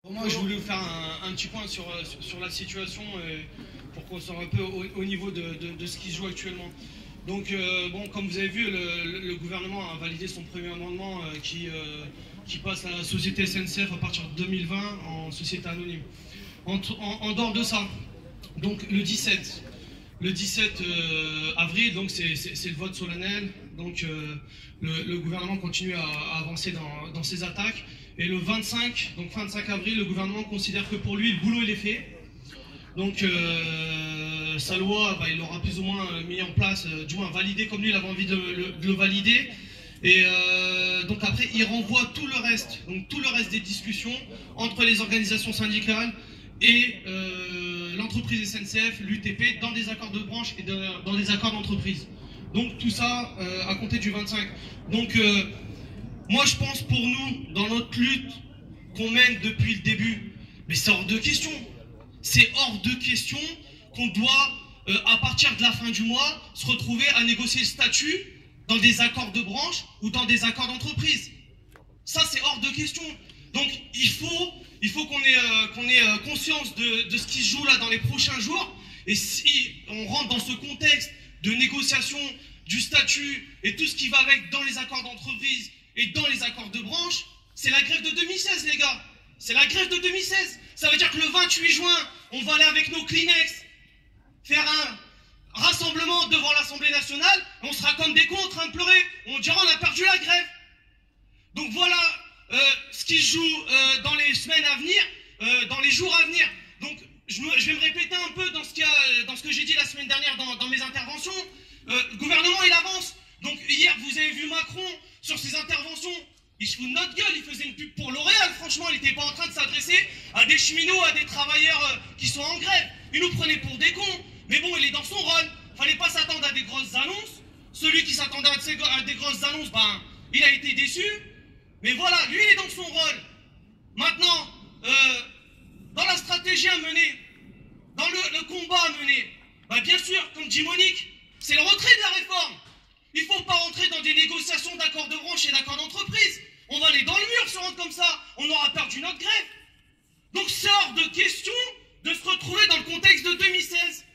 Moi, je voulais vous faire un petit point sur la situation pour qu'on soit un peu au niveau de ce qui se joue actuellement. Donc, bon, comme vous avez vu, le gouvernement a validé son premier amendement qui passe la société SNCF à partir de 2020 en société anonyme. En dehors de ça, donc le 17 avril, donc c'est le vote solennel. Donc le gouvernement continue à avancer dans ses attaques. Et le 25 avril, le gouvernement considère que pour lui, le boulot il est fait. Donc sa loi, il l'aura plus ou moins mis en place, du moins validé comme lui, il avait envie de le valider. Et donc après, il renvoie tout le reste des discussions entre les organisations syndicales et l'entreprise SNCF, l'UTP, dans des accords de branche et dans des accords d'entreprise. Donc tout ça à compter du 25. Donc moi je pense pour nous, dans notre lutte qu'on mène depuis le début, mais c'est hors de question. C'est hors de question qu'on doit, à partir de la fin du mois, se retrouver à négocier le statut dans des accords de branche ou dans des accords d'entreprise. Ça c'est hors de question. Donc il faut qu'on ait conscience de ce qui se joue là dans les prochains jours. Et si on rentre dans ce contexte de négociation du statut et tout ce qui va avec dans les accords d'entreprise et dans les accords de branche, c'est la grève de 2016 les gars. C'est la grève de 2016. Ça veut dire que le 28 juin, on va aller avec nos Kleenex faire un rassemblement devant l'Assemblée nationale, on sera comme des cons en train de pleurer. On dira on a perdu la grève. Donc voilà ce qui se joue dans les semaines à venir, dans les jours à venir. Donc je vais me répéter un peu dans ce que j'ai dit la semaine dernière dans mes interventions. Le gouvernement il avance. Donc hier vous avez vu Macron sur ses interventions. Il se fout de notre gueule, il faisait une pub pour L'Oréal, franchement, il n'était pas en train de s'adresser à des cheminots, à des travailleurs qui sont en grève. Il nous prenait pour des cons. Mais bon, il est dans son rôle. Fallait pas s'attendre à des grosses annonces. Celui qui s'attendait à des grosses annonces, il a été déçu. Mais voilà, lui, il est dans son rôle. Maintenant, dans la stratégie à mener, dans le combat à mener, bien sûr, comme dit Monique, c'est le retrait de la réforme. Il ne faut pas rentrer dans des négociations d'accords de branche et d'accords d'entreprise. On va aller dans le mur si on rentre comme ça. On aura perdu notre grève. Donc c'est hors de question de se retrouver dans le contexte de 2016.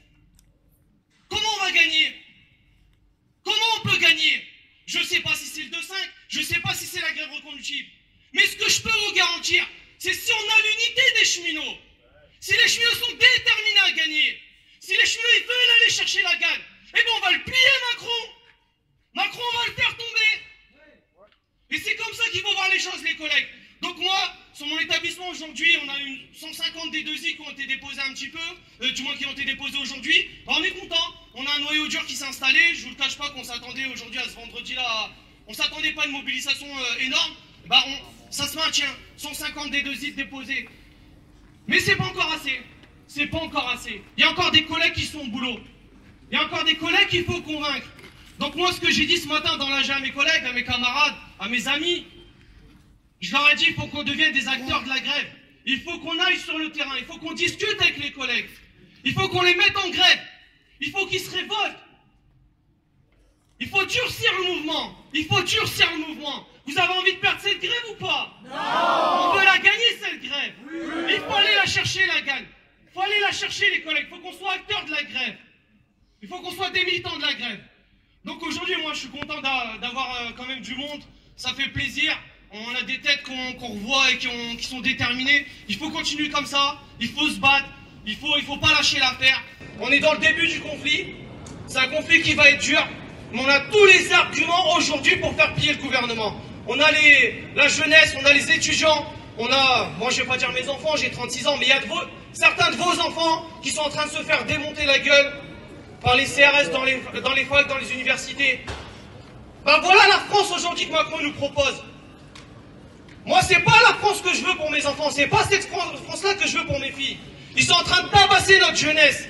Comment on va gagner? Comment on peut gagner? Je ne sais pas si c'est le 2-5, je ne sais pas si c'est la grève reconductible. Mais ce que je peux vous garantir, c'est si on a l'unité des cheminots, si les cheminots sont déterminés à gagner, si les cheminots ils veulent aller chercher la gagne, eh bien on va le plier Macron. Macron va le faire tomber. Et c'est comme ça qu'il faut voir les choses, les collègues. Donc moi, sur mon établissement aujourd'hui, on a eu 150 D2I qui ont été déposés un petit peu, du moins qui ont été déposés aujourd'hui. On est content. On a un noyau dur qui s'est installé. Je vous le cache pas qu'on s'attendait aujourd'hui à ce vendredi-là. On s'attendait pas à une mobilisation énorme. Ça se maintient. 150 D2I déposés. Mais c'est pas encore assez. C'est pas encore assez. Il y a encore des collègues qui sont au boulot. Il y a encore des collègues qu'il faut convaincre. Donc moi, ce que j'ai dit ce matin dans l'AG à mes collègues, à mes camarades, à mes amis, je leur ai dit, il faut qu'on devienne des acteurs de la grève. Il faut qu'on aille sur le terrain. Il faut qu'on discute avec les collègues. Il faut qu'on les mette en grève. Il faut qu'ils se révoltent. Il faut durcir le mouvement. Il faut durcir le mouvement. Vous avez envie de perdre cette grève ou pas? Non. On veut la gagner, cette grève. Oui. Il faut aller la chercher, la gagne. Il faut aller la chercher, les collègues. Il faut qu'on soit acteurs de la grève. Il faut qu'on soit des militants de la grève. Donc aujourd'hui, moi, je suis content d'avoir quand même du monde. Ça fait plaisir. On a des têtes qu'on revoit et qui sont déterminées. Il faut continuer comme ça. Il faut se battre. Il faut pas lâcher l'affaire. On est dans le début du conflit. C'est un conflit qui va être dur. Mais on a tous les arguments aujourd'hui pour faire plier le gouvernement. On a la jeunesse, on a les étudiants. Moi, je vais pas dire mes enfants, j'ai 36 ans, mais il y a certains de vos enfants qui sont en train de se faire démonter la gueule par les CRS dans les facs, dans les universités. Voilà la France aujourd'hui que Macron nous propose. Moi, c'est pas la France que je veux pour mes enfants, c'est pas cette France-là que je veux pour mes filles. Ils sont en train de tabasser notre jeunesse.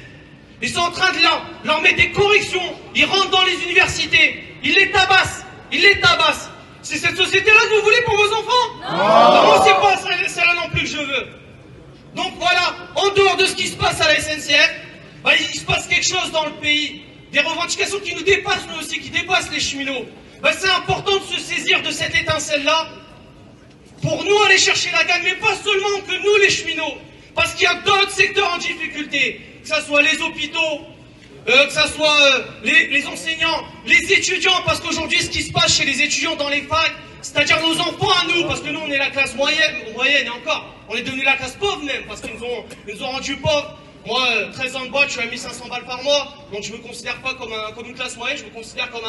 Ils sont en train de leur mettre des corrections. Ils rentrent dans les universités. Ils les tabassent. Ils les tabassent. C'est cette société-là que vous voulez pour vos enfants? Non, moi, c'est pas celle-là non plus que je veux. Donc voilà, en dehors de ce qui se passe à la SNCF, il se passe quelque chose dans le pays. Des revendications qui nous dépassent, nous aussi, qui dépassent les cheminots. C'est important de se saisir de cette étincelle-là pour nous aller chercher la gagne, mais pas seulement que nous les cheminots, parce qu'il y a d'autres secteurs en difficulté, que ce soit les hôpitaux, que ce soit les enseignants, les étudiants, parce qu'aujourd'hui ce qui se passe chez les étudiants dans les facs, c'est-à-dire nos enfants à nous, parce que nous on est la classe moyenne et encore, on est devenu la classe pauvre même, parce qu'ils nous ont rendus pauvres. Moi, 13 ans de boîte, je suis à 1500 balles par mois, donc je ne me considère pas comme une classe moyenne, je me considère comme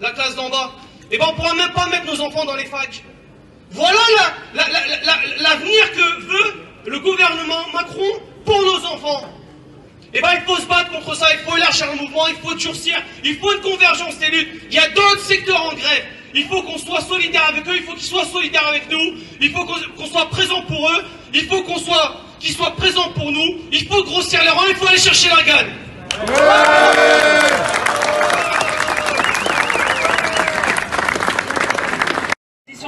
la classe d'en bas. Et ben on ne pourra même pas mettre nos enfants dans les facs. Voilà l'avenir que veut le gouvernement Macron pour nos enfants. Et ben il faut se battre contre ça, il faut élargir le mouvement, il faut durcir, il faut une convergence des luttes. Il y a d'autres secteurs en grève. Il faut qu'on soit solidaire avec eux, il faut qu'ils soient solidaires avec nous, il faut qu'on soit présent pour eux, il faut qu'ils soient présents pour nous, il faut grossir les rangs, il faut aller chercher la gagne.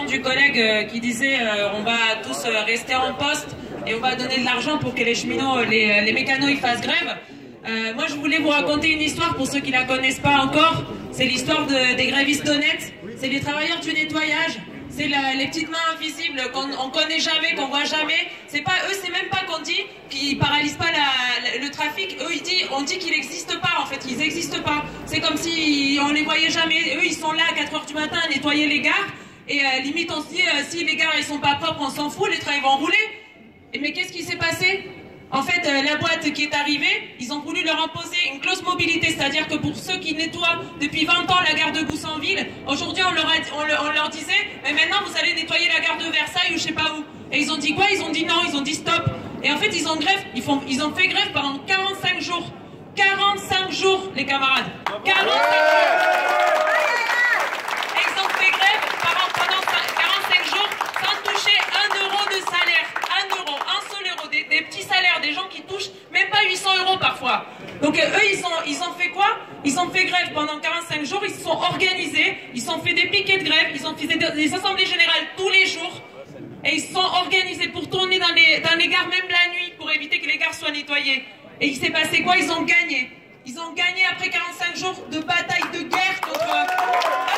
Du collègue qui disait on va tous rester en poste et on va donner de l'argent pour que les cheminots, les mécanos ils fassent grève. Moi je voulais vous raconter une histoire pour ceux qui la connaissent pas encore. C'est l'histoire des grévistes honnêtes, c'est les travailleurs du nettoyage, c'est les petites mains invisibles qu'on connaît jamais, qu'on voit jamais. C'est pas eux, c'est même pas qu'on dit qu'ils paralysent pas le trafic. Eux on dit qu'ils n'existent pas en fait, ils n'existent pas. C'est comme si on les voyait jamais. Eux ils sont là à 4 h du matin à nettoyer les gares. Et limite on se dit, si les gares ils sont pas propres, on s'en fout, les trains ils vont rouler. Mais qu'est-ce qui s'est passé? En fait, la boîte qui est arrivée, ils ont voulu leur imposer une clause mobilité, c'est-à-dire que pour ceux qui nettoient depuis 20 ans la gare de Goussainville, aujourd'hui on leur disait, mais maintenant vous allez nettoyer la gare de Versailles ou je sais pas où. Et ils ont dit quoi? Ils ont dit non, ils ont dit stop. Et en fait ils ont fait grève pendant 45 jours. 45 jours les camarades. 45 jours. Pendant 45 jours, sans toucher 1 euro de salaire. 1 euro, un seul euro. Des petits salaires, des gens qui touchent même pas 800 € parfois. Donc eux, ils ont fait quoi? Ils ont fait grève pendant 45 jours, ils se sont organisés, ils ont fait des piquets de grève, ils ont fait des assemblées générales tous les jours. Et ils se sont organisés pour tourner dans les gares, même la nuit, pour éviter que les gares soient nettoyées. Et il s'est passé quoi? Ils ont gagné. Ils ont gagné après 45 jours de bataille, de guerre contre, pas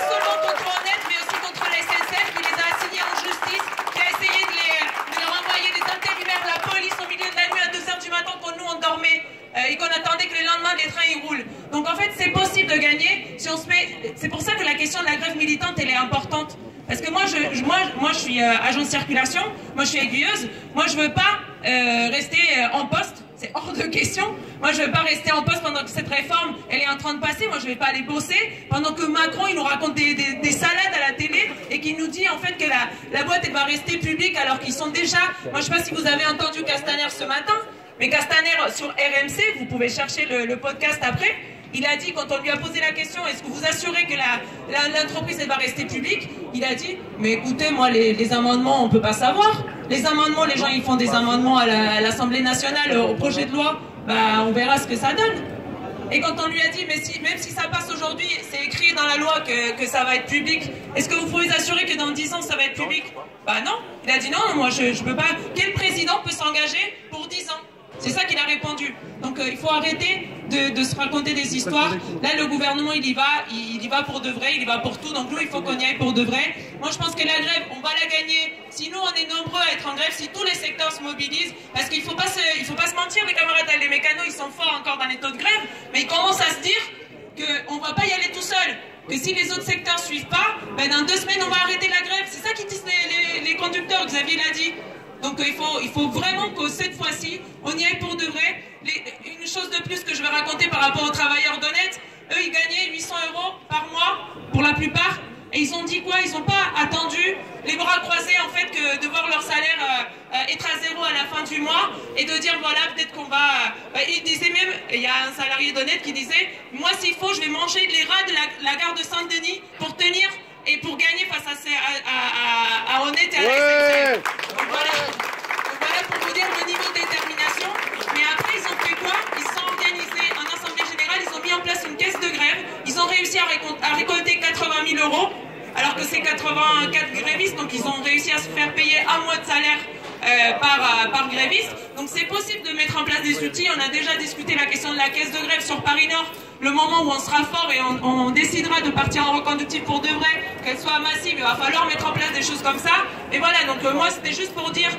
seulement contre Honnête, mais aussi contre la SNCF qui les a assignés en justice, qui a essayé de leur envoyer des intérimaires, la police au milieu de la nuit à 2 h du matin quand nous on dormait et qu'on attendait que le lendemain les trains ils roulent. Donc en fait c'est possible de gagner si on se met. C'est pour ça que la question de la grève militante elle est importante. Parce que moi je suis agent de circulation, moi je suis aiguilleuse, moi je veux pas rester en poste. C'est hors de question. Moi, je ne vais pas rester en poste pendant que cette réforme, elle est en train de passer. Moi, je ne vais pas aller bosser pendant que Macron, il nous raconte des salades à la télé et qu'il nous dit en fait que la boîte, elle va rester publique alors qu'ils sont déjà... Moi, je ne sais pas si vous avez entendu Castaner ce matin, mais Castaner sur RMC, vous pouvez chercher le podcast après, il a dit, quand on lui a posé la question, est-ce que vous assurez que l'entreprise elle va rester publique? Il a dit, mais écoutez, moi, les amendements, on ne peut pas savoir. Les amendements, les gens, ils font des amendements à l'Assemblée nationale, au projet de loi, bah, on verra ce que ça donne. Et quand on lui a dit, mais même si ça passe aujourd'hui, c'est écrit dans la loi que ça va être public, est-ce que vous pouvez assurer que dans 10 ans, ça va être public? Bah non. Il a dit, non, moi, je peux pas. Quel président peut s'engager pour 10 ans? C'est ça qu'il a répondu. Donc il faut arrêter de se raconter des histoires. Là, le gouvernement, il y va pour de vrai, il y va pour tout. Donc nous, il faut qu'on y aille pour de vrai. Moi, je pense que la grève, on va la gagner. Si nous, on est nombreux à être en grève, si tous les secteurs se mobilisent, parce qu'il faut pas se mentir, les camarades, les mécanos, ils sont forts encore dans les taux de grève, mais ils commencent à se dire qu'on va pas y aller tout seul. Que si les autres secteurs suivent pas, ben dans 2 semaines, on va arrêter la grève. C'est ça qui disent les conducteurs, Xavier l'a dit. Donc il faut vraiment que cette fois-ci, on y aille pour de vrai. Une chose de plus que je vais raconter par rapport aux travailleurs d'Honnête, eux ils gagnaient 800 € par mois pour la plupart. Et ils ont dit quoi? Ils n'ont pas attendu les bras croisés en fait que de voir leur salaire être à 0 à la fin du mois et de dire voilà peut-être qu'on va... il disait même, il y a un salarié d'Honnête qui disait moi s'il faut je vais manger les rats de la gare de Saint-Denis pour tenir et pour gagner face à Honnête et à la SNCF. Donc voilà pour vous dire le niveau de détermination. Mais après, ils ont fait quoi? Ils se sont organisés en assemblée générale, ils ont mis en place une caisse de grève, ils ont réussi à récolter 80 000 €, alors que c'est 84 grévistes, donc ils ont réussi à se faire payer 1 mois de salaire par gréviste. Donc c'est possible de mettre en place des outils. On a déjà discuté la question de la caisse de grève sur Paris Nord. Le moment où on sera fort et on décidera de partir en reconductible pour de vrai, qu'elle soit massive, il va falloir mettre en place des choses comme ça. Et voilà, donc moi c'était juste pour dire,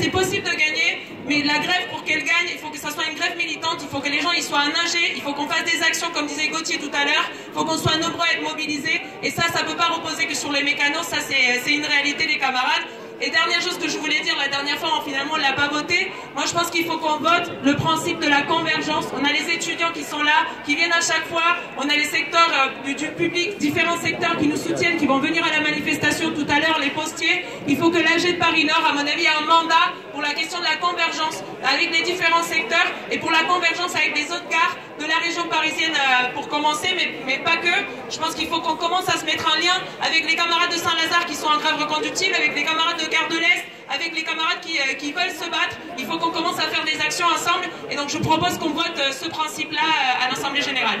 c'est possible de gagner, mais la grève pour qu'elle gagne, il faut que ça soit une grève militante, il faut que les gens y soient engagés, il faut qu'on fasse des actions comme disait Gauthier tout à l'heure, il faut qu'on soit nombreux à être mobilisés, et ça peut pas reposer que sur les mécanos, ça c'est une réalité les camarades. Et dernière chose que je voulais dire, la dernière fois, finalement, on ne l'a pas voté. Moi, je pense qu'il faut qu'on vote le principe de la convergence. On a les étudiants qui sont là, qui viennent à chaque fois. On a les secteurs du public, différents secteurs qui nous soutiennent, qui vont venir à la manifestation tout à l'heure, les postiers. Il faut que l'AG de Paris Nord, à mon avis, ait un mandat pour la question de la convergence avec les différents secteurs et pour la convergence avec les autres gares de la région parisienne pour commencer, mais pas que. Je pense qu'il faut qu'on commence à se mettre en lien avec les camarades de Saint-Lazare qui sont en grève reconductible, avec les camarades de Gare de l'Est, avec les camarades qui veulent se battre. Il faut qu'on commence à faire des actions ensemble. Et donc je propose qu'on vote ce principe-là à l'Assemblée générale.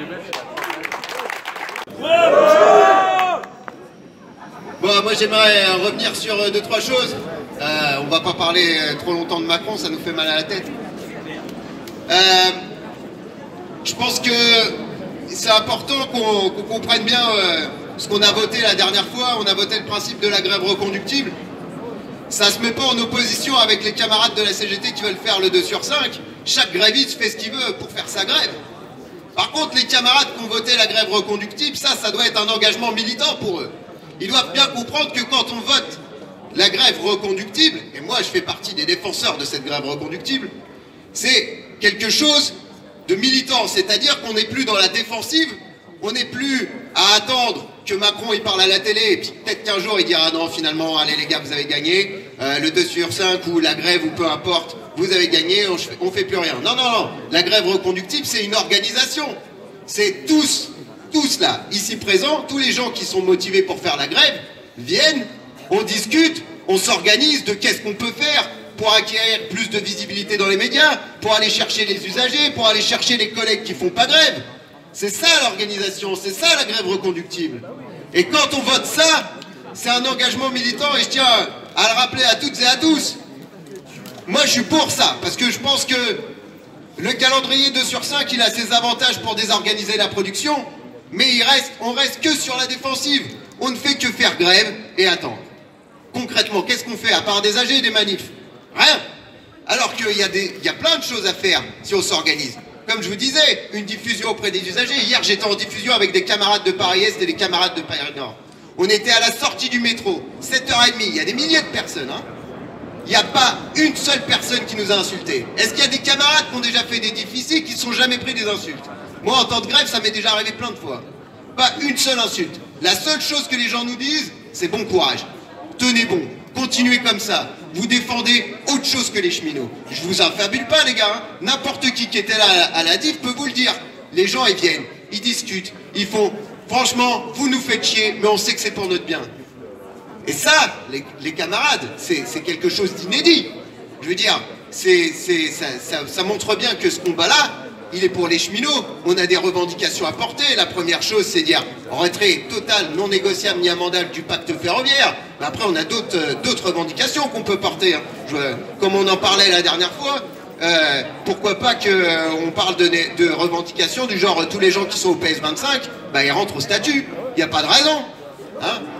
Bon, moi j'aimerais revenir sur 2-3 choses. On va pas parler trop longtemps de Macron, ça nous fait mal à la tête. Je pense que c'est important qu'on comprenne bien ce qu'on a voté la dernière fois. On a voté le principe de la grève reconductible. Ça se met pas en opposition avec les camarades de la CGT qui veulent faire le 2/5. Chaque gréviste fait ce qu'il veut pour faire sa grève. Par contre, les camarades qui ont voté la grève reconductible, ça doit être un engagement militant pour eux. Ils doivent bien comprendre que quand on vote la grève reconductible, et moi je fais partie des défenseurs de cette grève reconductible, c'est quelque chose de militant, c'est-à-dire qu'on n'est plus dans la défensive, on n'est plus à attendre que Macron il parle à la télé et puis peut-être qu'un jour il dira non finalement allez les gars vous avez gagné, le 2/5 ou la grève ou peu importe, vous avez gagné, on fait plus rien. Non, la grève reconductible c'est une organisation, c'est tous là, ici présents, tous les gens qui sont motivés pour faire la grève viennent, on discute, on s'organise de qu'est-ce qu'on peut faire pour acquérir plus de visibilité dans les médias, pour aller chercher les usagers, pour aller chercher les collègues qui font pas grève. C'est ça l'organisation, c'est ça la grève reconductible. Et quand on vote ça, c'est un engagement militant et je tiens à le rappeler à toutes et à tous. Moi je suis pour ça, parce que je pense que le calendrier 2/5, il a ses avantages pour désorganiser la production, mais on reste que sur la défensive. On ne fait que faire grève et attendre. Concrètement, qu'est-ce qu'on fait à part des AG et des manifs? Rien. Alors qu'il y a plein de choses à faire si on s'organise. Comme je vous disais, une diffusion auprès des usagers. Hier, j'étais en diffusion avec des camarades de Paris-Est et des camarades de Paris-Nord. On était à la sortie du métro, 7h30. Il y a des milliers de personnes. Il n'y a pas une seule personne qui nous a insultés. Est-ce qu'il y a des camarades qui ont déjà fait des difficiles qui ne sont jamais pris des insultes? Moi, en temps de grève, ça m'est déjà arrivé plein de fois. Pas une seule insulte. La seule chose que les gens nous disent, c'est bon courage. Tenez bon. Continuez comme ça. Vous défendez autre chose que les cheminots. Je vous infabule pas, les gars. N'importe qui était là à la diff peut vous le dire. Les gens, ils viennent, ils discutent, ils font. Franchement, vous nous faites chier, mais on sait que c'est pour notre bien. Et ça, les camarades, c'est quelque chose d'inédit. Je veux dire, ça montre bien que ce combat-là, il est pour les cheminots. On a des revendications à porter. La première chose, c'est dire retrait total, non négociable ni amendable du pacte ferroviaire. Mais après, on a d'autres revendications qu'on peut porter. Comme on en parlait la dernière fois, pourquoi pas qu'on parle de revendications du genre tous les gens qui sont au PS25, bah, ils rentrent au statut. Il n'y a pas de raison.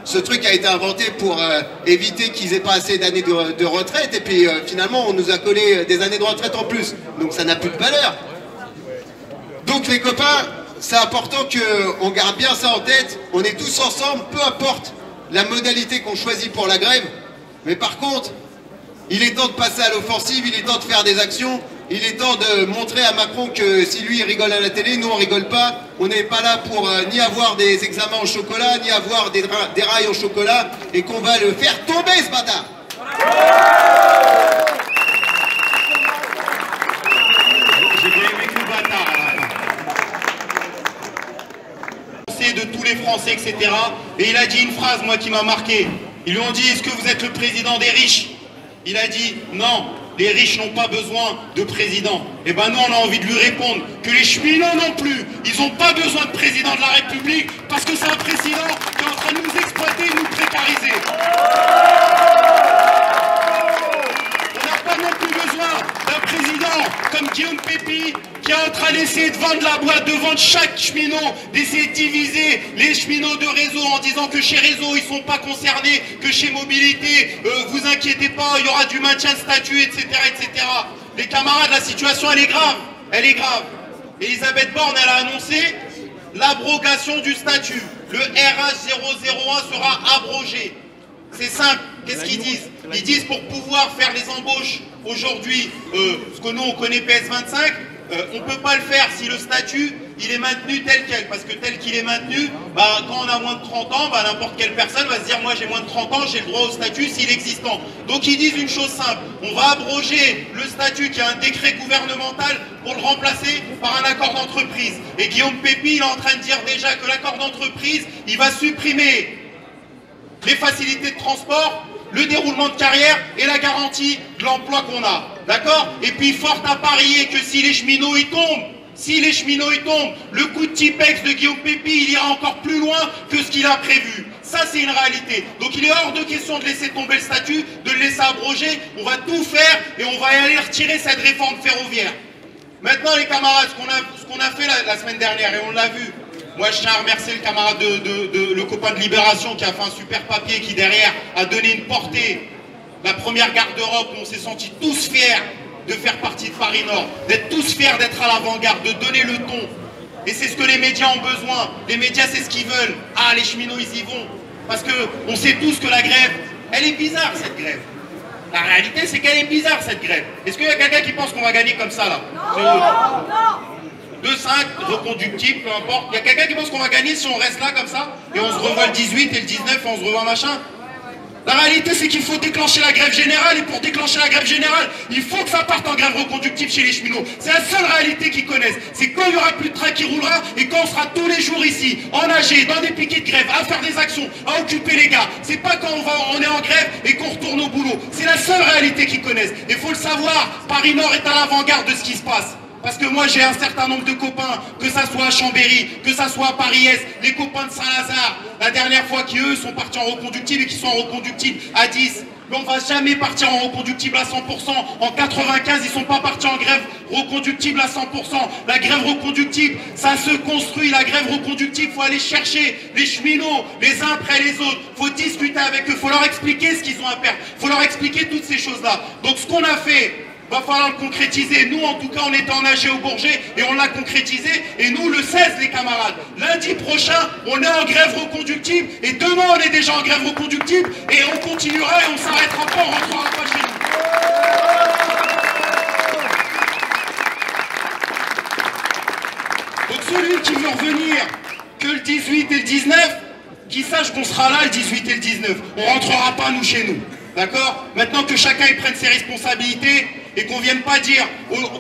Ce truc a été inventé pour éviter qu'ils aient pas assez d'années de retraite. Et puis finalement, on nous a collé des années de retraite en plus. Donc ça n'a plus de valeur. Donc les copains, c'est important qu'on garde bien ça en tête. On est tous ensemble, peu importe la modalité qu'on choisit pour la grève. Mais par contre, il est temps de passer à l'offensive, il est temps de faire des actions. Il est temps de montrer à Macron que si lui il rigole à la télé, nous on rigole pas. On n'est pas là pour ni avoir des examens au chocolat, ni avoir des rails au chocolat. Et qu'on va le faire tomber ce bâtard. De tous les Français, etc. Et il a dit une phrase, moi, qui m'a marqué. Ils lui ont dit, est-ce que vous êtes le président des riches? Il a dit, non, les riches n'ont pas besoin de président. Et ben nous, on a envie de lui répondre que les cheminots non plus, ils n'ont pas besoin de président de la République parce que c'est un président qui est en train de nous exploiter et nous précariser. On comme Guillaume Pépi, qui est en train d'essayer de vendre la boîte, de vendre chaque cheminot, d'essayer de diviser les cheminots de réseau en disant que chez réseau ils sont pas concernés, que chez mobilité, vous inquiétez pas, il y aura du maintien de statut, etc., etc. Les camarades, la situation elle est grave, elle est grave. Elisabeth Borne, elle a annoncé l'abrogation du statut. Le RH 001 sera abrogé. C'est simple, qu'est-ce qu'ils disent? Ils disent pour pouvoir faire les embauches aujourd'hui, ce que nous on connaît PS25, on ne peut pas le faire si le statut il est maintenu tel quel, parce que tel qu'il est maintenu, bah, quand on a moins de 30 ans, bah, n'importe quelle personne va se dire moi j'ai moins de 30 ans, j'ai le droit au statut s'il est existant. Donc ils disent une chose simple, on va abroger le statut qui est un décret gouvernemental pour le remplacer par un accord d'entreprise. Et Guillaume Pépi il est en train de dire déjà que l'accord d'entreprise il va supprimer les facilités de transport, le déroulement de carrière et la garantie de l'emploi qu'on a. D'accord? Et puis fort à parier que si les cheminots y tombent, le coup de Tipex de Guillaume Pépi, il ira encore plus loin que ce qu'il a prévu. Ça, c'est une réalité. Donc il est hors de question de laisser tomber le statut, de le laisser abroger. On va tout faire et on va aller retirer cette réforme ferroviaire. Maintenant, les camarades, ce qu'on a fait la semaine dernière, et on l'a vu, moi, je tiens à remercier le camarade le copain de Libération qui a fait un super papier qui, derrière, a donné une portée. La première gare d'Europe, on s'est sentis tous fiers de faire partie de Paris Nord, d'être tous fiers d'être à l'avant-garde, de donner le ton. Et c'est ce que les médias ont besoin. Les médias, c'est ce qu'ils veulent. Ah, les cheminots, ils y vont. Parce qu'on sait tous que la grève, elle est bizarre, cette grève. La réalité, c'est qu'elle est bizarre, cette grève. Est-ce qu'il y a quelqu'un qui pense qu'on va gagner comme ça, là? Non, 2-5, reconductible, peu importe. Il y a quelqu'un qui pense qu'on va gagner si on reste là comme ça et on se revoit le 18 et le 19 et on se revoit machin? La réalité, c'est qu'il faut déclencher la grève générale et pour déclencher la grève générale, il faut que ça parte en grève reconductible chez les cheminots. C'est la seule réalité qu'ils connaissent. C'est quand il n'y aura plus de train qui roulera et quand on sera tous les jours ici, en AG, dans des piquets de grève, à faire des actions, à occuper les gars. C'est pas quand on est en grève et qu'on retourne au boulot. C'est la seule réalité qu'ils connaissent. Et il faut le savoir, Paris Nord est à l'avant-garde de ce qui se passe. Parce que moi j'ai un certain nombre de copains, que ça soit à Chambéry, que ça soit à Paris-Est, les copains de Saint-Lazare, la dernière fois qui eux sont partis en reconductible et qui sont en reconductible à 10. Mais on va jamais partir en reconductible à 100%. En 95, ils sont pas partis en grève reconductible à 100%. La grève reconductible, ça se construit. La grève reconductible, faut aller chercher les cheminots, les uns après les autres. Faut discuter avec eux, faut leur expliquer ce qu'ils ont à perdre. Faut leur expliquer toutes ces choses-là. Donc ce qu'on a fait, va falloir le concrétiser. Nous, en tout cas, on était en AG au Bourget et on l'a concrétisé. Et nous, le 16, les camarades, lundi prochain, on est en grève reconductible. Et demain, on est déjà en grève reconductible. Et on continuera et on s'arrêtera pas, on rentrera pas chez nous. Donc celui qui veut revenir que le 18 et le 19, qu'il sache qu'on sera là le 18 et le 19. On rentrera pas, nous, chez nous. D'accord? Maintenant que chacun y prenne ses responsabilités et qu'on vienne pas dire,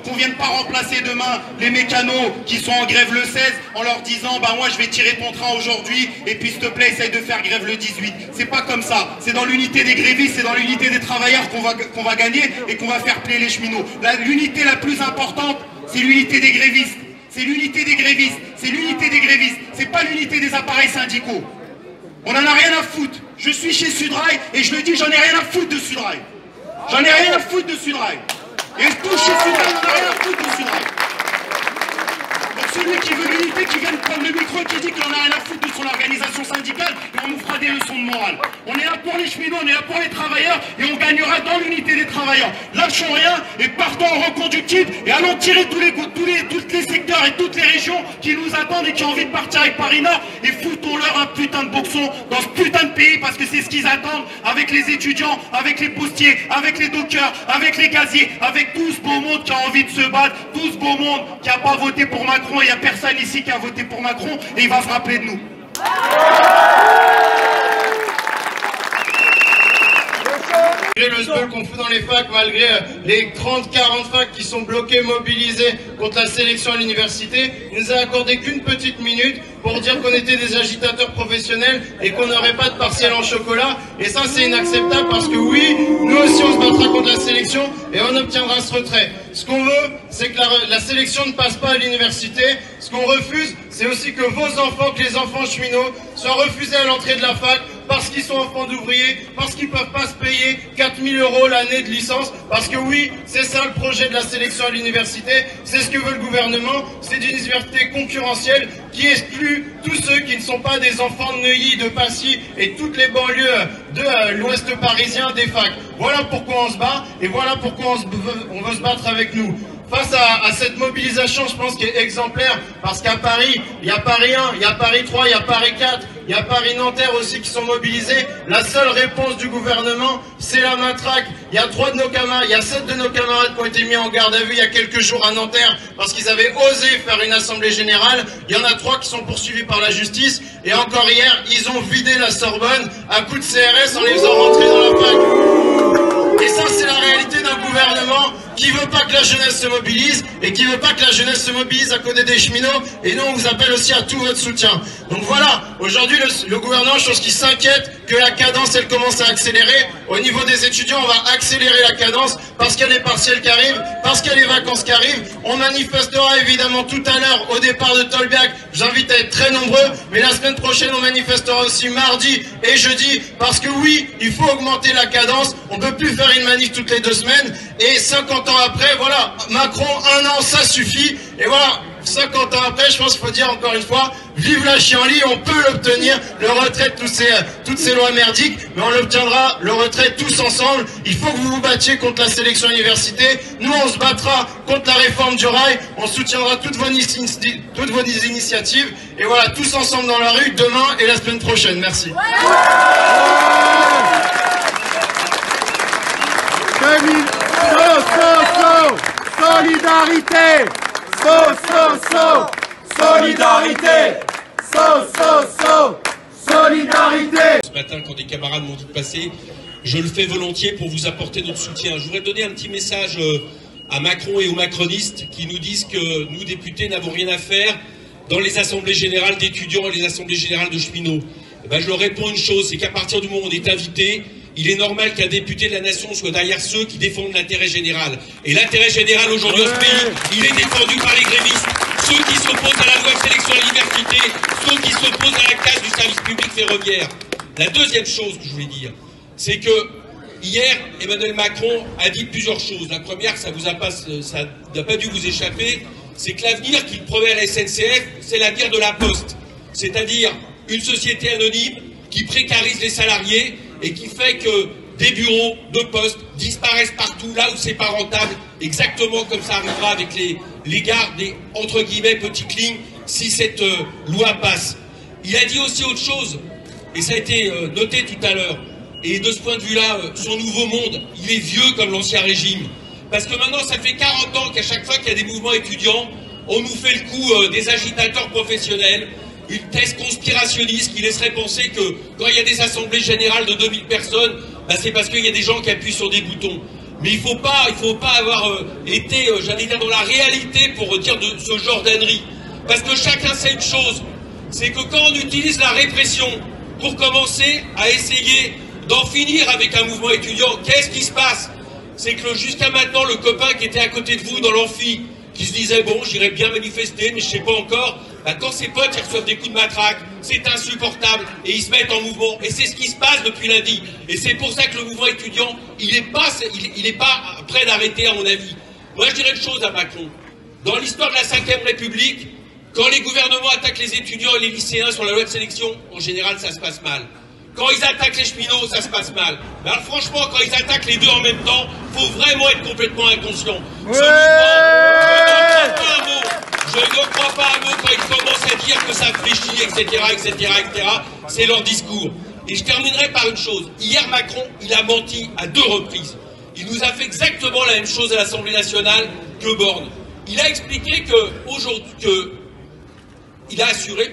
qu'on vienne pas remplacer demain les mécanos qui sont en grève le 16 en leur disant bah moi je vais tirer ton train aujourd'hui et puis s'il te plaît essaye de faire grève le 18. C'est pas comme ça. C'est dans l'unité des grévistes, c'est dans l'unité des travailleurs qu'on va gagner et qu'on va faire plier les cheminots. L'unité la plus importante, c'est l'unité des grévistes. C'est l'unité des grévistes. C'est l'unité des grévistes. C'est pas l'unité des appareils syndicaux. On en a rien à foutre. Je suis chez Sudrail et je le dis, j'en ai rien à foutre de Sudrail. J'en ai rien à foutre de Sudrail. Et tous chez Sudrail, on n'a rien à foutre de Sudrail. Donc celui qui veut l'unité, qui vient de prendre le micro et qui dit qu'il en a rien à foutre de son organisation syndicale, et on nous fera des leçons de morale. On est là pour les cheminots, on est là pour les travailleurs et on gagnera dans l'unité des travailleurs. Lâchons rien et partons en reconductible et allons tirer tous les secteurs et toutes les régions qui nous attendent et qui ont envie de partir avec Paris Nord et foutons-leur un putain de boxon dans ce putain de pays parce que c'est ce qu'ils attendent avec les étudiants, avec les postiers, avec les dockers, avec les gaziers, avec tout ce beau monde qui a envie de se battre, tout ce beau monde qui n'a pas voté pour Macron. Il n'y a personne ici qui a voté pour Macron et il va se rappeler de nous. Malgré le sbeul qu'on fout dans les facs, malgré les 30-40 facs qui sont bloqués, mobilisés contre la sélection à l'université, il nous a accordé qu'une petite minute pour dire qu'on était des agitateurs professionnels et qu'on n'aurait pas de partiel en chocolat. Et ça, c'est inacceptable parce que oui, nous aussi, on se battra contre la sélection et on obtiendra ce retrait. Ce qu'on veut, c'est que la sélection ne passe pas à l'université. Ce qu'on refuse, c'est aussi que vos enfants, que les enfants cheminots, soient refusés à l'entrée de la fac parce qu'ils sont enfants d'ouvriers, parce qu'ils ne peuvent pas se payer 4 000 € l'année de licence, parce que oui, c'est ça le projet de la sélection à l'université, c'est ce que veut le gouvernement, c'est une université concurrentielle qui exclut tous ceux qui ne sont pas des enfants de Neuilly, de Passy et toutes les banlieues de l'ouest parisien des facs. Voilà pourquoi on se bat et voilà pourquoi on veut se battre avec nous. Face à cette mobilisation, je pense, qui est exemplaire, parce qu'à Paris, il y a Paris 1, il y a Paris 3, il y a Paris 4, il y a Paris-Nanterre aussi qui sont mobilisés. La seule réponse du gouvernement, c'est la matraque. Il y a 7 de nos camarades qui ont été mis en garde à vue il y a quelques jours à Nanterre, parce qu'ils avaient osé faire une assemblée générale. Il y en a 3 qui sont poursuivis par la justice. Et encore hier, ils ont vidé la Sorbonne à coups de CRS en les faisant rentrer dans la fac. Et ça, c'est la réalité d'un gouvernement qui veut pas que la jeunesse se mobilise et qui veut pas que la jeunesse se mobilise à côté des cheminots. Et nous, on vous appelle aussi à tout votre soutien. Donc voilà, aujourd'hui, le gouvernement, je pense qu'il s'inquiète que la cadence, elle commence à accélérer. Au niveau des étudiants, on va accélérer la cadence parce qu'il y a les partiels qui arrivent, parce qu'il y a les vacances qui arrivent. On manifestera évidemment tout à l'heure au départ de Tolbiac. Je vous invite à être très nombreux. Mais la semaine prochaine, on manifestera aussi mardi et jeudi parce que oui, il faut augmenter la cadence. On peut plus faire une manif toutes les 2 semaines. Et 50 ans après, voilà, Macron, 1 an, ça suffit. Et voilà, 50 ans après, je pense qu'il faut dire encore une fois, vive la chienlit, on peut l'obtenir, le retrait de toutes ces lois merdiques, mais on l'obtiendra, le retrait tous ensemble. Il faut que vous vous battiez contre la sélection université. Nous, on se battra contre la réforme du rail, on soutiendra toutes vos initiatives. Et voilà, tous ensemble dans la rue, demain et la semaine prochaine. Merci. Solidarité! Solidarité! Solidarité! Ce matin, quand des camarades m'ont dit de passer, je le fais volontiers pour vous apporter notre soutien. Je voudrais donner un petit message à Macron et aux macronistes qui nous disent que nous, députés, n'avons rien à faire dans les assemblées générales d'étudiants et les assemblées générales de cheminots. Eh ben, je leur réponds une chose, c'est qu'à partir du moment où on est invité, il est normal qu'un député de la nation soit derrière ceux qui défendent l'intérêt général. Et l'intérêt général aujourd'hui dans ce pays, il est défendu par les grévistes, ceux qui s'opposent à la loi de sélection à l'université, ceux qui s'opposent à la casse du service public ferroviaire. La deuxième chose que je voulais dire, c'est que hier, Emmanuel Macron a dit plusieurs choses. La première, ça n'a pas dû vous échapper, c'est que l'avenir qu'il promet à la SNCF, c'est l'avenir de la Poste. C'est-à-dire une société anonyme qui précarise les salariés et qui fait que des bureaux de poste disparaissent partout là où c'est pas rentable, exactement comme ça arrivera avec les gares des entre guillemets petites lignes si cette loi passe. Il a dit aussi autre chose, et ça a été noté tout à l'heure, et de ce point de vue-là, son nouveau monde, il est vieux comme l'ancien régime. Parce que maintenant, ça fait 40 ans qu'à chaque fois qu'il y a des mouvements étudiants, on nous fait le coup des agitateurs professionnels, une thèse conspirationniste qui laisserait penser que quand il y a des assemblées générales de 2000 personnes, bah c'est parce qu'il y a des gens qui appuient sur des boutons. Mais il faut pas avoir été, j'allais dire, dans la réalité pour dire de ce genre d'ânerie. Parce que chacun sait une chose, c'est que quand on utilise la répression pour commencer à essayer d'en finir avec un mouvement étudiant, qu'est-ce qui se passe? C'est que jusqu'à maintenant, le copain qui était à côté de vous dans l'amphi, qui se disait, bon, j'irais bien manifester, mais je sais pas encore, bah, quand ses potes ils reçoivent des coups de matraque, c'est insupportable, et ils se mettent en mouvement. Et c'est ce qui se passe depuis lundi. Et c'est pour ça que le mouvement étudiant, il est pas prêt d'arrêter, à mon avis. Moi, je dirais une chose à Macron. Dans l'histoire de la Ve République, quand les gouvernements attaquent les étudiants et les lycéens sur la loi de sélection, en général, ça se passe mal. Quand ils attaquent les cheminots, ça se passe mal. Mais alors, franchement, quand ils attaquent les deux en même temps, faut vraiment être complètement inconscient. Ce mouvement, je ne crois pas un mot quand ils commencent à dire que ça fléchit, etc. C'est leur discours. Et je terminerai par une chose. Hier, Macron, il a menti à 2 reprises. Il nous a fait exactement la même chose à l'Assemblée nationale que Borne. Il a expliqué il a assuré,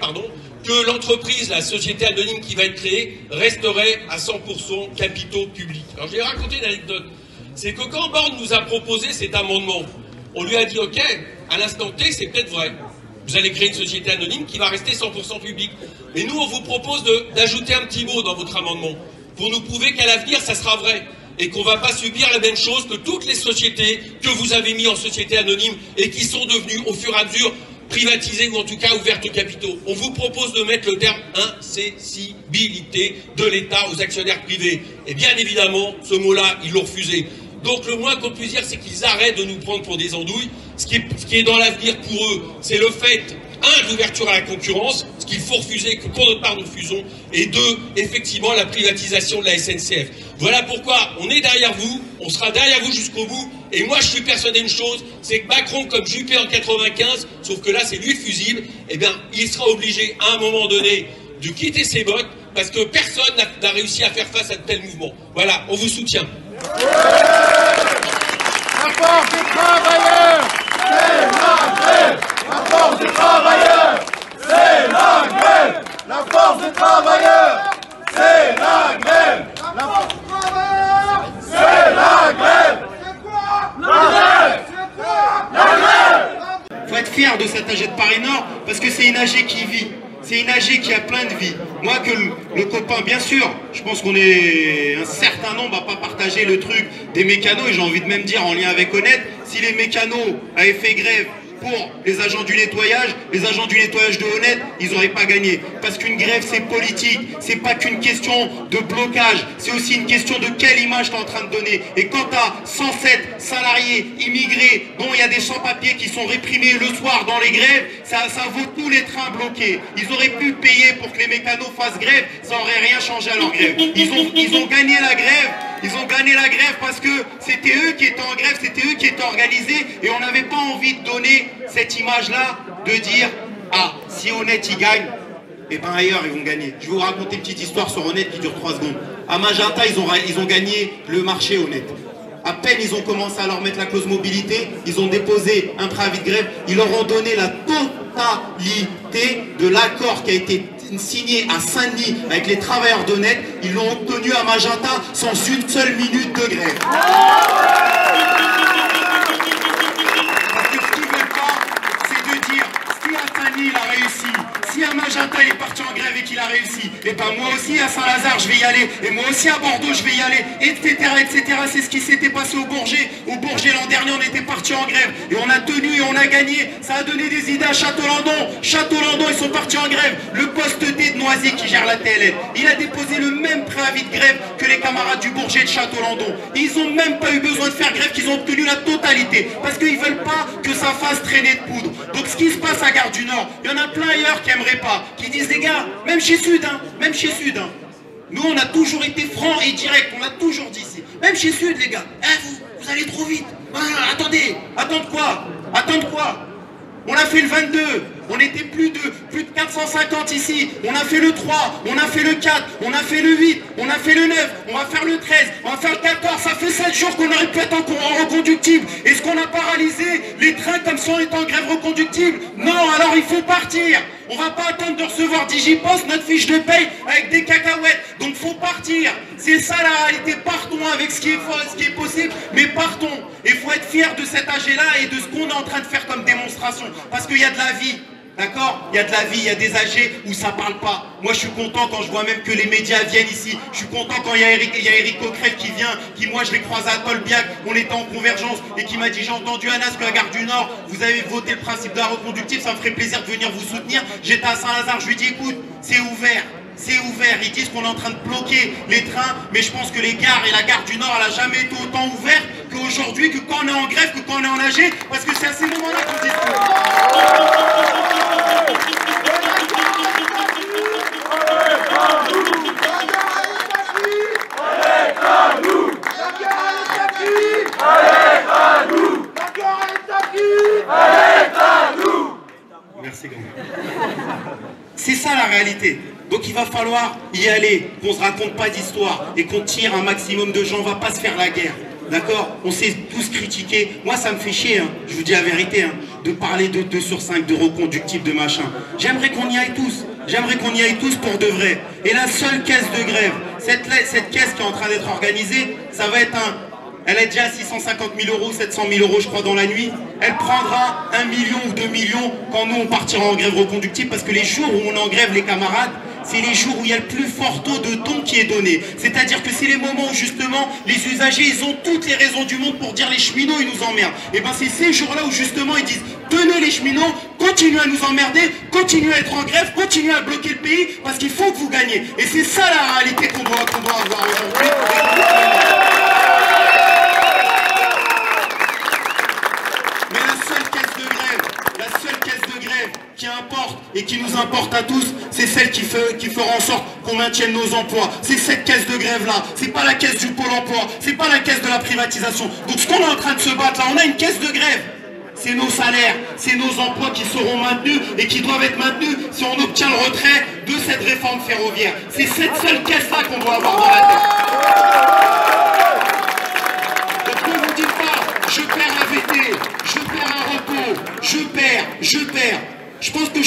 que l'entreprise, la société anonyme qui va être créée, resterait à 100% capitaux publics. Alors je vais raconter une anecdote. C'est que quand Borne nous a proposé cet amendement, on lui a dit, ok, à l'instant T, c'est peut-être vrai. Vous allez créer une société anonyme qui va rester 100% publique. Mais nous, on vous propose d'ajouter un petit mot dans votre amendement pour nous prouver qu'à l'avenir, ça sera vrai. Et qu'on ne va pas subir la même chose que toutes les sociétés que vous avez mis en société anonyme et qui sont devenues, au fur et à mesure, privatisée ou en tout cas ouverte aux capitaux. On vous propose de mettre le terme incessibilité de l'État aux actionnaires privés. Et bien évidemment, ce mot-là, ils l'ont refusé. Donc le moins qu'on puisse dire, c'est qu'ils arrêtent de nous prendre pour des andouilles. Ce qui est dans l'avenir pour eux, c'est le fait, un, de l'ouverture à la concurrence, ce qu'il faut refuser, que pour notre part nous refusons, et deux, effectivement, la privatisation de la SNCF. Voilà pourquoi on est derrière vous, on sera derrière vous jusqu'au bout, et moi je suis persuadé d'une chose, c'est que Macron, comme Juppé en 95, sauf que là c'est lui le fusible, eh bien il sera obligé à un moment donné de quitter ses bottes, parce que personne n'a réussi à faire face à de tels mouvements. Voilà, on vous soutient. La force des travailleurs, c'est la grève. La force des travailleurs, c'est la grève. La force des travailleurs, c'est la grève. La force des travailleurs, c'est la grève. C'est quoi la grève? C'est quoi la grève? Faut être fier de cette AG de Paris Nord parce que c'est une AG qui vit. C'est une AG qui a plein de vie. Moi, que le copain, bien sûr, je pense qu'on est un certain nombre à pas partager le truc des mécanos, et j'ai envie de même dire en lien avec Honnête, si les mécanos avaient fait grève pour les agents du nettoyage de Honnête, ils n'auraient pas gagné. Parce qu'une grève, c'est politique, c'est pas qu'une question de blocage, c'est aussi une question de quelle image tu es en train de donner. Et quand tu as 107 salariés immigrés, dont il y a des sans-papiers qui sont réprimés le soir dans les grèves, ça vaut tous les trains bloqués. Ils auraient pu payer pour que les mécanos fassent grève, ça n'aurait rien changé à leur grève. Ils ont gagné la grève. Ils ont gagné la grève parce que c'était eux qui étaient en grève, c'était eux qui étaient organisés, et on n'avait pas envie de donner cette image-là, de dire « Ah, si Honnête il gagne, et ben ailleurs ils vont gagner ». Je vais vous raconter une petite histoire sur Honnête qui dure 3 secondes. À Magenta, ils ont gagné le marché Honnête. À peine ils ont commencé à leur mettre la clause mobilité, ils ont déposé un préavis de grève, ils leur ont donné la totalité de l'accord qui a été signé à Saint-Denis avec les travailleurs d'Honnête, ils l'ont obtenu à Magenta sans une seule minute de grève. Parce que ce qu'ils veulent pas, c'est de dire, si à Saint-Denis il a réussi, si à Magenta il est parti en grève et qu'il a réussi, et ben moi aussi à Saint-Lazare je vais y aller, et moi aussi à Bordeaux je vais y aller, etc. etc. C'est ce qui s'était passé au Bourget. Au Bourget l'an dernier on était parti en grève, et on a tenu et on a gagné. Ça a donné des idées à Château-Landon. Château-Landon ils sont partis en grève. Le poste D de Noisy qui gère la TLN, il a déposé le même préavis de grève que les camarades du Bourget de Château-Landon. Ils ont même pas eu besoin de faire grève, qu'ils ont obtenu la totalité, parce qu'ils veulent pas que ça fasse traîner de poudre. Donc ce qui se passe à Gare du Nord, il y en a plein ailleurs qui aimeraient pas, qui disent les gars, même chez Sud, nous on a toujours été francs et directs, on l'a toujours dit ici. Même chez Sud les gars, vous allez trop vite. Attendez, attendre quoi? On a fait le 22, on était plus de 450 ici, on a fait le 3, on a fait le 4, on a fait le 8, on a fait le 9, on va faire le 13, on va faire le 14, ça fait 7 jours qu'on aurait pu être en reconductible. Est-ce qu'on a paralysé les trains comme si on était en grève reconductible? Non, alors il faut partir. On va pas attendre de recevoir Digipost, notre fiche de paye avec des cacahuètes. Donc faut partir. C'est ça la réalité. Partons avec ce qui est possible, mais partons. Et faut être fier de cet AG-là et de ce qu'on est en train de faire comme démonstration. Parce qu'il y a de la vie. D'accord? Il y a de la vie, il y a des AG où ça parle pas. Moi je suis content quand je vois même que les médias viennent ici. Je suis content quand il y a Eric Coquerel qui vient, qui moi je l'ai croisé à Tolbiac, on était en convergence, et qui m'a dit j'ai entendu Anas que la Gare du Nord, vous avez voté le principe de la reconductible, ça me ferait plaisir de venir vous soutenir. J'étais à Saint-Lazare, je lui dis écoute, c'est ouvert. C'est ouvert, ils disent qu'on est en train de bloquer les trains, mais je pense que les gares et la Gare du Nord, elle n'a jamais été autant ouverte qu'aujourd'hui, que quand on est en grève, que quand on est en AG, parce que c'est à ces moments-là qu'on dit Merci grand. C'est ça la réalité. Donc il va falloir y aller, qu'on se raconte pas d'histoire et qu'on tire un maximum de gens. On va pas se faire la guerre, d'accord? On s'est tous critiqués. Moi ça me fait chier, je vous dis la vérité, de parler de 2 sur 5, de reconductible, de machin. J'aimerais qu'on y aille tous. J'aimerais qu'on y aille tous pour de vrai. Et la seule caisse de grève, cette caisse qui est en train d'être organisée, ça va être elle est déjà à 650 000 euros, 700 000 euros je crois dans la nuit. Elle prendra 1 million ou 2 millions quand nous on partira en grève reconductible, parce que les jours où on est en grève les camarades, c'est les jours où il y a le plus fort taux de dons qui est donné. C'est-à-dire que c'est les moments où justement les usagers, ils ont toutes les raisons du monde pour dire les cheminots, ils nous emmerdent. Et ben c'est ces jours-là où justement ils disent tenez les cheminots, continuez à nous emmerder, continuez à être en grève, continuez à bloquer le pays parce qu'il faut que vous gagnez. Et c'est ça la réalité qu'on doit avoir aujourd'hui. Mais la seule caisse de grève qui importe et qui nous importe à tous, c'est celle qui fera en sorte qu'on maintienne nos emplois. C'est cette caisse de grève-là. C'est pas la caisse du Pôle emploi. C'est pas la caisse de la privatisation. Donc ce qu'on est en train de se battre là, on a une caisse de grève. C'est nos salaires, c'est nos emplois qui seront maintenus et qui doivent être maintenus si on obtient le retrait de cette réforme ferroviaire. C'est cette seule caisse-là qu'on doit avoir dans la tête. Donc ne vous dites pas, je perds un VT, je perds un repos, je perds. Je pense que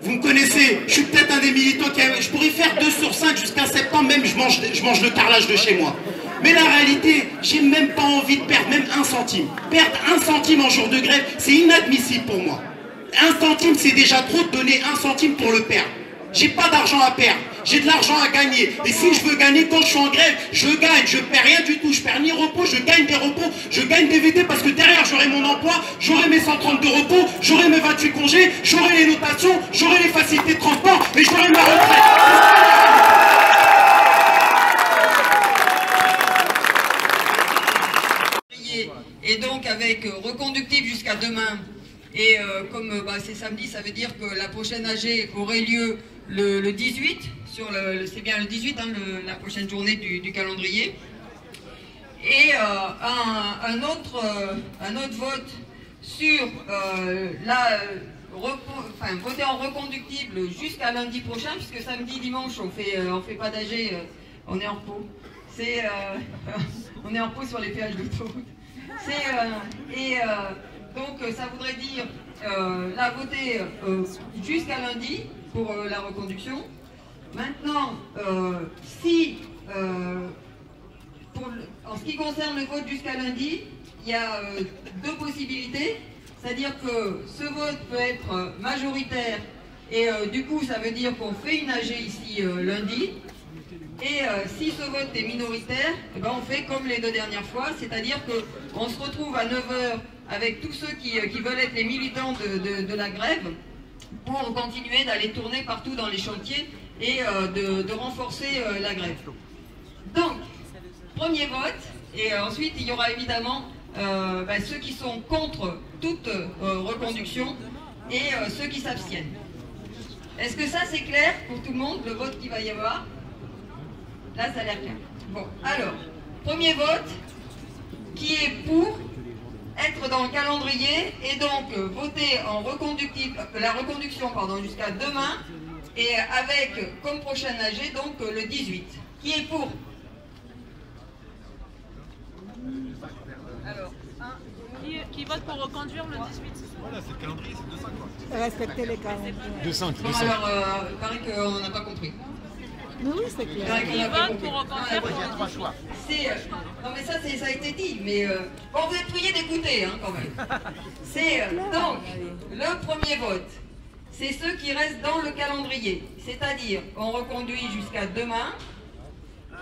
vous me connaissez, je suis peut-être un des militants je pourrais faire 2 sur 5 jusqu'à septembre, même je mange le carrelage de chez moi. Mais la réalité, j'ai même pas envie de perdre même 1 centime. Perdre 1 centime en jour de grève, c'est inadmissible pour moi. 1 centime, c'est déjà trop de donner 1 centime pour le perdre. J'ai pas d'argent à perdre, j'ai de l'argent à gagner. Et si je veux gagner quand je suis en grève, je gagne, je perds rien du tout. Je perds ni repos, je gagne des repos, je gagne des VT parce que derrière j'aurai mon emploi, j'aurai mes 130 de repos, j'aurai mes 28 congés, j'aurai les notations, j'aurai les facilités de transport et j'aurai ma retraite. Et donc avec reconductible jusqu'à demain, et comme c'est samedi, ça veut dire que la prochaine AG aurait lieu le 18, c'est bien le 18, la prochaine journée du calendrier. Et un autre vote sur voter en reconductible jusqu'à lundi prochain, puisque samedi, dimanche, on fait pas d'AG, on est en repos. On est en repos sur les péages d'autoroute. Donc ça voudrait dire la voter jusqu'à lundi pour la reconduction. Maintenant, en ce qui concerne le vote jusqu'à lundi, il y a 2 possibilités. C'est-à-dire que ce vote peut être majoritaire et du coup ça veut dire qu'on fait une AG ici lundi. Et si ce vote est minoritaire, on fait comme les 2 dernières fois, c'est-à-dire qu'on se retrouve à 9h avec tous ceux qui veulent être les militants de la grève pour continuer d'aller tourner partout dans les chantiers et de renforcer la grève. Donc, premier vote, et ensuite il y aura évidemment ceux qui sont contre toute reconduction et ceux qui s'abstiennent. Est-ce que ça c'est clair pour tout le monde, le vote qu'il va y avoir ? Là, ça a l'air clair. Bon, alors, premier vote, qui est pour être dans le calendrier et donc voter en la reconduction jusqu'à demain et avec comme prochaine AG donc le 18. Qui est pour? Alors, qui vote pour reconduire le 18? Voilà, c'est le calendrier, c'est 2-5 quoi. Respecter les calendriers. 2-5. Bon, alors, il paraît qu'on n'a pas compris. Mais oui, c'est clair. Qui vote pour reconduire? Il y a 3 choix. Non mais ça a été dit, mais bon, vous êtes priés d'écouter quand même. Donc, le premier vote, c'est ceux qui restent dans le calendrier. C'est-à-dire, on reconduit jusqu'à demain,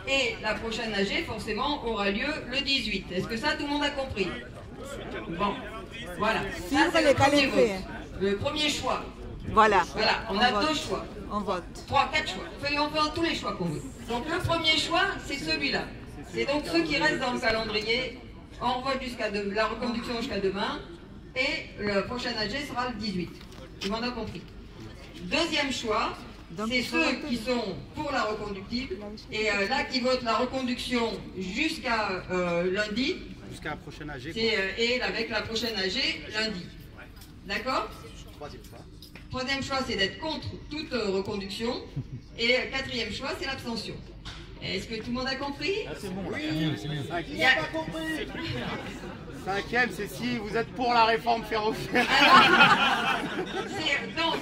et la prochaine AG, forcément, aura lieu le 18. Est-ce que ça, tout le monde a compris? Bon, voilà. Ça, c'est le premier vote. Le premier choix. Voilà. Voilà, on a 2 choix. On vote. 3, 4 choix. On fait tous les choix qu'on veut. Donc le premier choix, c'est celui-là. C'est donc ceux qui restent dans le calendrier. On vote jusqu'à la reconduction jusqu'à demain. Et le prochain AG sera le 18. Tout le monde a compris. Deuxième choix, c'est ceux qui sont pour la reconductible. Et là, qui votent la reconduction jusqu'à lundi. Jusqu'à la prochaine AG. Et avec la prochaine AG lundi. D'accord? Troisième choix, c'est d'être contre toute reconduction. Et 4e choix, c'est l'abstention. Est-ce que tout le monde a compris? C'est bon. Oui, il n'a pas compris. 5e, c'est si vous êtes pour la réforme ferroviaire. Donc,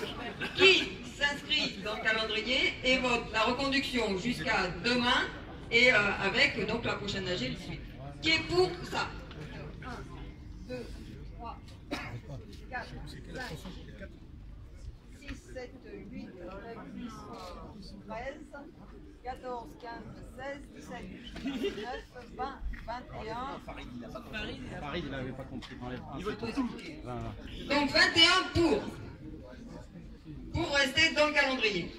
qui s'inscrit dans le calendrier et vote la reconduction jusqu'à demain et avec donc la prochaine AG le 18. Qui est pour ça? 1, 2, 3, 4, 5, 6, 7, 8, 9, 10, 13, 14, 15, 16, 17, 19, 20, 21. Farid, il n'avait pas compris dans les Donc 21 pour rester dans le calendrier.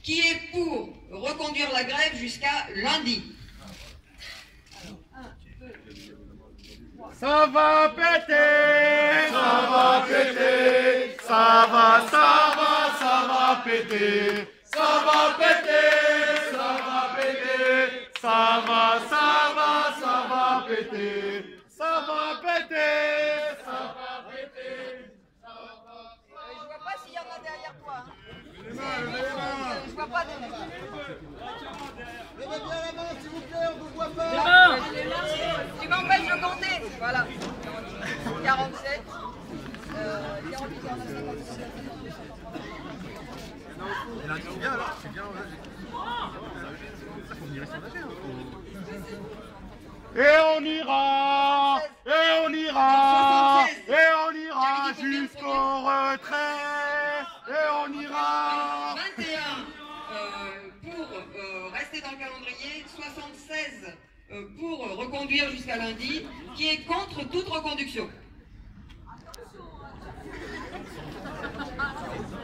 Qui est pour reconduire la grève jusqu'à lundi? Ça va péter, ça va péter, ça va péter, ça va péter, ça va péter, ça va péter, ça va péter, ça va péter. Je vois pas s'il y en a derrière toi. Je vois pas des mecs. Levez bien la main s'il vous plaît, on vous voit pas. Tu m'empêches de compter. Voilà. 47, 48, 49, 50. C'est bien là, c'est bien. Ça faut venir ici en AG. Et on ira, et on ira, et on ira jusqu'au retrait, et on ira. 21 pour rester dans le calendrier, 76 pour reconduire jusqu'à lundi, qui est contre toute reconduction.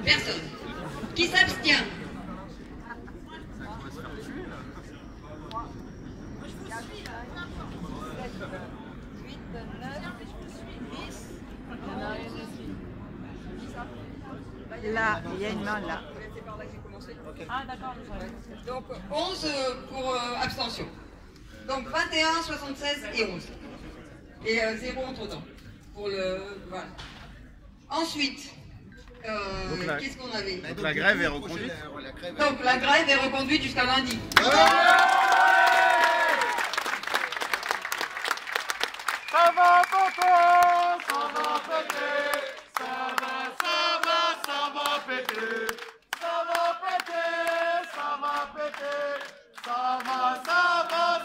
Personne. Qui s'abstient? Là, il y a une main là. C'est par là que j'ai commencé. Ah d'accord. Donc 11 pour abstention. Donc 21, 76 et 11. Et 0 entre temps. Pour le. Voilà. Ensuite, qu'est-ce qu'on avait? Donc la grève est reconduite. Donc la grève est reconduite jusqu'à lundi. Ça va péter, ça va péter, ça va péter, ça va péter, ça va péter,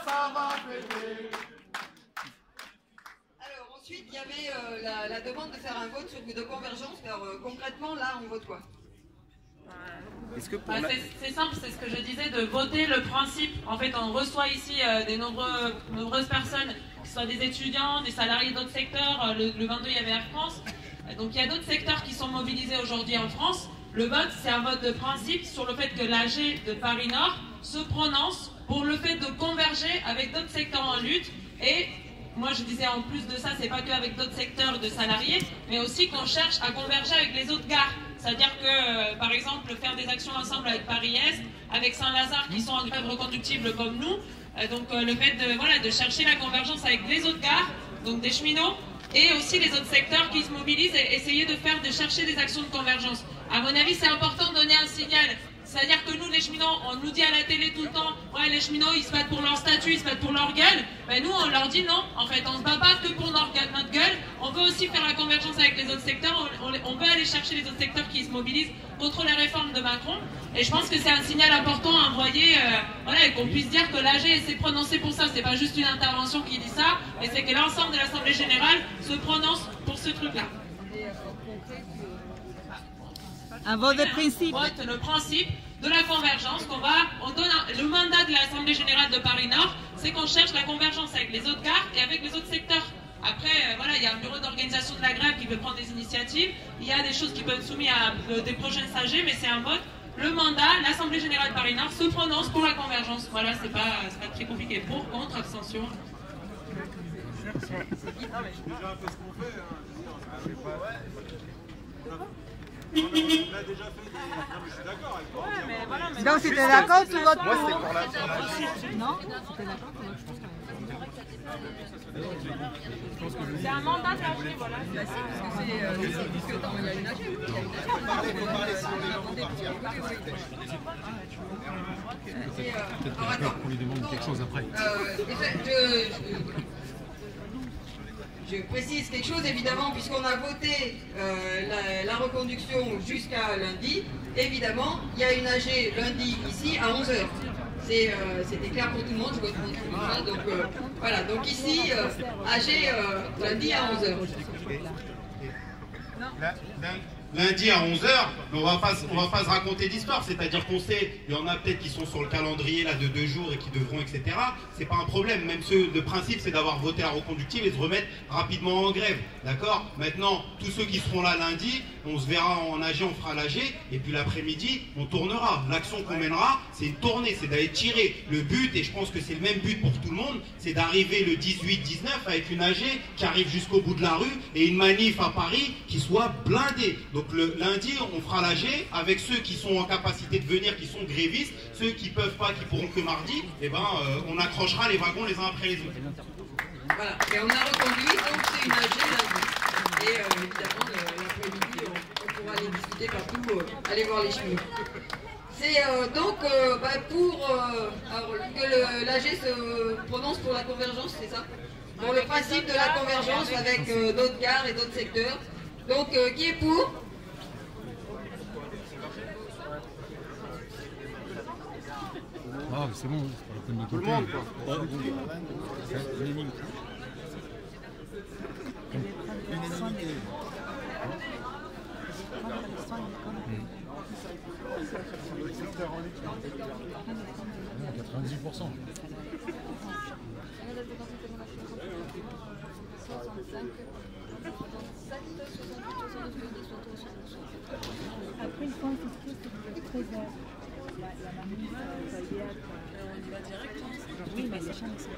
ça va péter. Alors ensuite, il y avait la demande de faire un vote de convergence. Alors concrètement, là, on vote quoi? C'est simple, c'est ce que je disais, de voter le principe. En fait, on reçoit ici des nombreuses personnes, que ce soit des étudiants, des salariés d'autres secteurs. Le 22, il y avait Air France. Donc il y a d'autres secteurs qui sont mobilisés aujourd'hui en France. Le vote, c'est un vote de principe sur le fait que l'AG de Paris Nord se prononce pour le fait de converger avec d'autres secteurs en lutte. Et moi, je disais en plus de ça, c'est pas qu'avec d'autres secteurs de salariés, mais aussi qu'on cherche à converger avec les autres gares. C'est-à-dire que, par exemple, faire des actions ensemble avec Paris-Est, avec Saint-Lazare qui sont en grève reconductible comme nous. Donc le fait de chercher la convergence avec les autres gares, donc des cheminots, et aussi les autres secteurs qui se mobilisent et essayer de chercher des actions de convergence. À mon avis, c'est important de donner un signal. C'est-à-dire que nous, les cheminots, on nous dit à la télé tout le temps, ouais, les cheminots, ils se battent pour leur statut, ils se battent pour leur gueule. Ben nous, on leur dit non. En fait, on se bat pas que pour notre gueule. On veut aussi faire la convergence avec les autres secteurs. On veut aller chercher les autres secteurs qui se mobilisent contre les réformes de Macron. Et je pense que c'est un signal important à envoyer, et qu'on puisse dire que l'AG s'est prononcé pour ça. C'est pas juste une intervention qui dit ça, mais c'est que l'ensemble de l'Assemblée générale se prononce pour ce truc-là. Un vote de principe. Vote le principe de la convergence on donne le mandat de l'Assemblée générale de Paris Nord, c'est qu'on cherche la convergence avec les autres gares et avec les autres secteurs. Après, il y a un bureau d'organisation de la grève qui peut prendre des initiatives, il y a des choses qui peuvent être soumises à des prochaines AG, mais c'est un vote. Le mandat, l'Assemblée générale de Paris Nord se prononce pour la convergence. Voilà, c'est pas très compliqué. Pour, contre, abstention. C'est déjà un peu ce qu'on fait. On a déjà fait des... Non, mais je suis d'accord avec toi. Ouais, mais voilà, mais Donc si t'es d'accord, tu votes Moi, c'était pour. pour la... Non, si t'es d'accord, tu votes pour. c'est un mandat de l'AG, voilà. Bah si, parce que c'est puisque il y a une AG, oui, il y a une AG. Faut parler si les gens vont partir. Alors attends. On lui demande quelque chose après. Je précise quelque chose évidemment, puisqu'on a voté la reconduction jusqu'à lundi. Évidemment, il y a une AG lundi ici à 11h. C'était clair pour tout le monde, je vois tout le monde. Donc voilà, donc ici, AG lundi à 11h. lundi à 11 h, mais on va pas se raconter d'histoire. C'est-à-dire qu'on sait, il y en a peut-être qui sont sur le calendrier là de 2 jours et qui devront, etc. C'est pas un problème. Même le principe, c'est d'avoir voté à reconductible et se remettre rapidement en grève. D'accord? Maintenant, tous ceux qui seront là lundi, on se verra en AG, on fera l'AG, et puis l'après-midi, on tournera. L'action qu'on mènera, c'est une tournée, c'est d'aller tirer. Le but, et je pense que c'est le même but pour tout le monde, c'est d'arriver le 18-19 avec une AG qui arrive jusqu'au bout de la rue et une manif à Paris qui soit blindée. Donc le lundi, on fera l'AG avec ceux qui sont en capacité de venir, qui sont grévistes, ceux qui peuvent pas, qui pourront que mardi, et ben on accrochera les wagons les uns après les autres. Voilà, et on a reconduit, donc c'est une AG lundi. Et évidemment, l'après-midi, on pourra aller discuter partout, aller voir les cheminots. C'est donc pour que l'AG se prononce pour la convergence, c'est ça? Pour le principe de la convergence avec d'autres gares et d'autres secteurs. Donc, qui est pour? Ah, c'est bon, c'est pas la peine de tout le monde, quoi. L'unanimité. 90%. Après, une fois, c'est 13 heures. La manif, On y va direct. oui, mais les chaînes ne sont pas.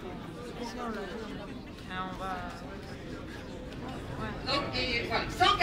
On va... Donc, et voilà, 104.